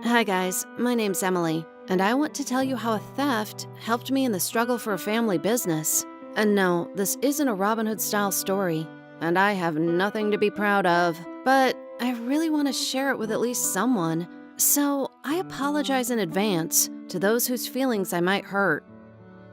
Hi guys, my name's Emily, and I want to tell you how a theft helped me in the struggle for a family business. And no, this isn't a Robin Hood style story, and I have nothing to be proud of, but I really want to share it with at least someone. So I apologize in advance to those whose feelings I might hurt.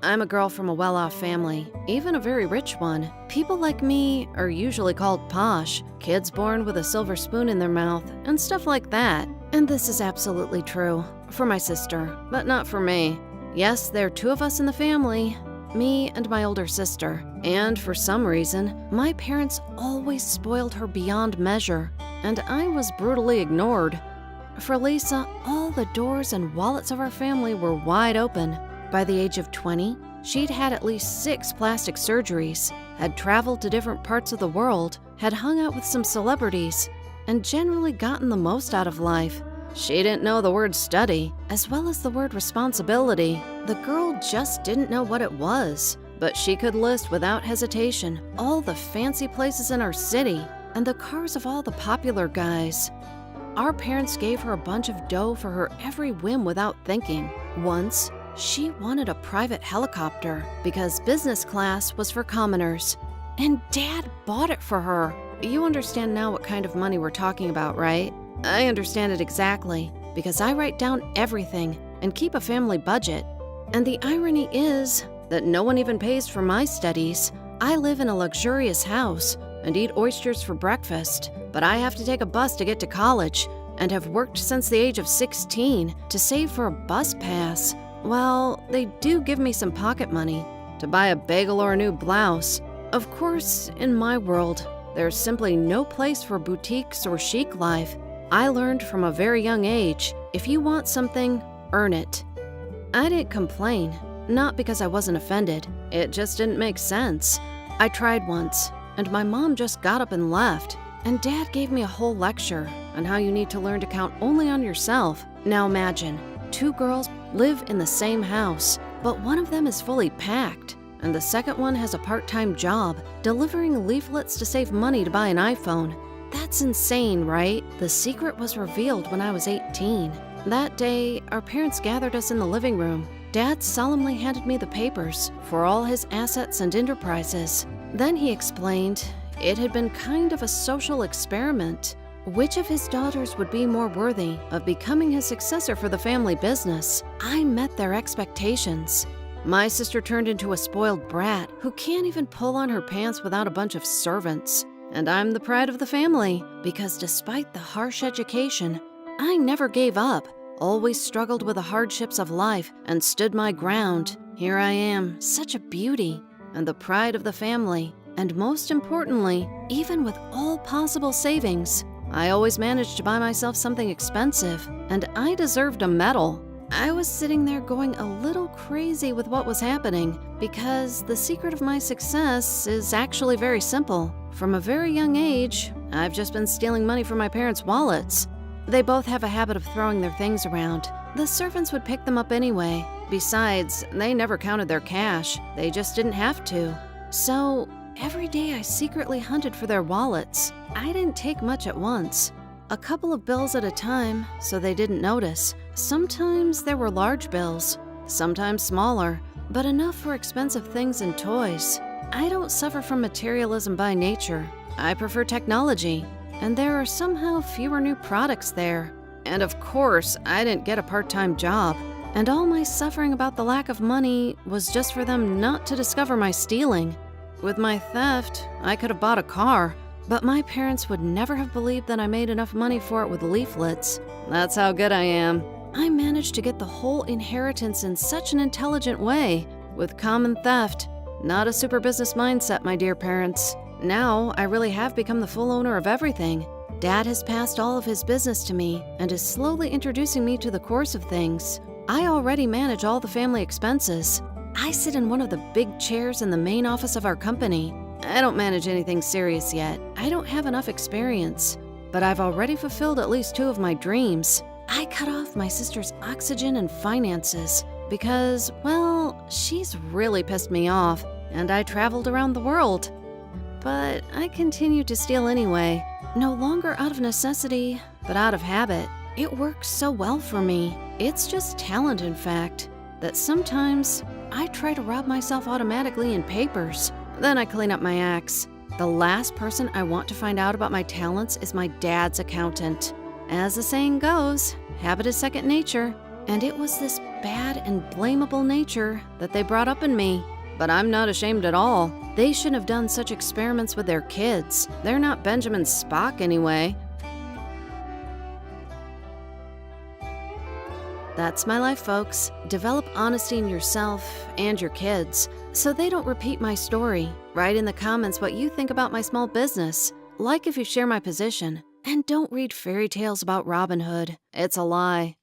I'm a girl from a well-off family, even a very rich one. People like me are usually called posh, kids born with a silver spoon in their mouth, and stuff like that. And this is absolutely true for my sister, but not for me. Yes, there are two of us in the family, me and my older sister. And for some reason, my parents always spoiled her beyond measure, and I was brutally ignored. For Lisa, all the doors and wallets of our family were wide open. By the age of 20, she'd had at least 6 plastic surgeries, had traveled to different parts of the world, had hung out with some celebrities, and generally gotten the most out of life. She didn't know the word study, as well as the word responsibility. The girl just didn't know what it was, but she could list without hesitation all the fancy places in our city and the cars of all the popular guys. Our parents gave her a bunch of dough for her every whim without thinking. Once, she wanted a private helicopter because business class was for commoners, and Dad bought it for her. You understand now what kind of money we're talking about, right? I understand it exactly because I write down everything and keep a family budget. And the irony is that no one even pays for my studies. I live in a luxurious house and eat oysters for breakfast, but I have to take a bus to get to college and have worked since the age of 16 to save for a bus pass. Well, they do give me some pocket money to buy a bagel or a new blouse. Of course, in my world, there's simply no place for boutiques or chic life. I learned from a very young age, if you want something, earn it. I didn't complain, not because I wasn't offended. It just didn't make sense. I tried once, and my mom just got up and left. And Dad gave me a whole lecture on how you need to learn to count only on yourself. Now imagine, 2 girls live in the same house, but one of them is fully packed, and the second one has a part-time job, delivering leaflets to save money to buy an iPhone. That's insane, right? The secret was revealed when I was 18. That day, our parents gathered us in the living room. Dad solemnly handed me the papers for all his assets and enterprises. Then he explained it had been kind of a social experiment. Which of his daughters would be more worthy of becoming his successor for the family business? I met their expectations. My sister turned into a spoiled brat who can't even pull on her pants without a bunch of servants. And I'm the pride of the family because despite the harsh education, I never gave up, always struggled with the hardships of life and stood my ground. Here I am, such a beauty, and the pride of the family. And most importantly, even with all possible savings, I always managed to buy myself something expensive, and I deserved a medal. I was sitting there going a little crazy with what was happening because the secret of my success is actually very simple. From a very young age, I've just been stealing money from my parents' wallets. They both have a habit of throwing their things around. The servants would pick them up anyway. Besides, they never counted their cash. They just didn't have to. So every day I secretly hunted for their wallets. I didn't take much at once. A couple of bills at a time, so they didn't notice. Sometimes there were large bills, sometimes smaller, but enough for expensive things and toys. I don't suffer from materialism by nature. I prefer technology, and there are somehow fewer new products there. And of course, I didn't get a part-time job. And all my suffering about the lack of money was just for them not to discover my stealing. With my theft, I could have bought a car, but my parents would never have believed that I made enough money for it with leaflets. That's how good I am. I managed to get the whole inheritance in such an intelligent way, with common theft. Not a super business mindset, my dear parents. Now, I really have become the full owner of everything. Dad has passed all of his business to me and is slowly introducing me to the course of things. I already manage all the family expenses. I sit in one of the big chairs in the main office of our company. I don't manage anything serious yet. I don't have enough experience, but I've already fulfilled at least 2 of my dreams. I cut off my sister's oxygen and finances because, well, she's really pissed me off, and I traveled around the world. But I continued to steal anyway, no longer out of necessity, but out of habit. It works so well for me. It's just talent, in fact, that sometimes I try to rob myself automatically in papers. Then I clean up my acts. The last person I want to find out about my talents is my dad's accountant. As the saying goes, habit is second nature. And it was this bad and blamable nature that they brought up in me. But I'm not ashamed at all. They shouldn't have done such experiments with their kids. They're not Benjamin Spock anyway. That's my life, folks. Develop honesty in yourself and your kids so they don't repeat my story. Write in the comments what you think about my small business. Like if you share my position. And don't read fairy tales about Robin Hood. It's a lie.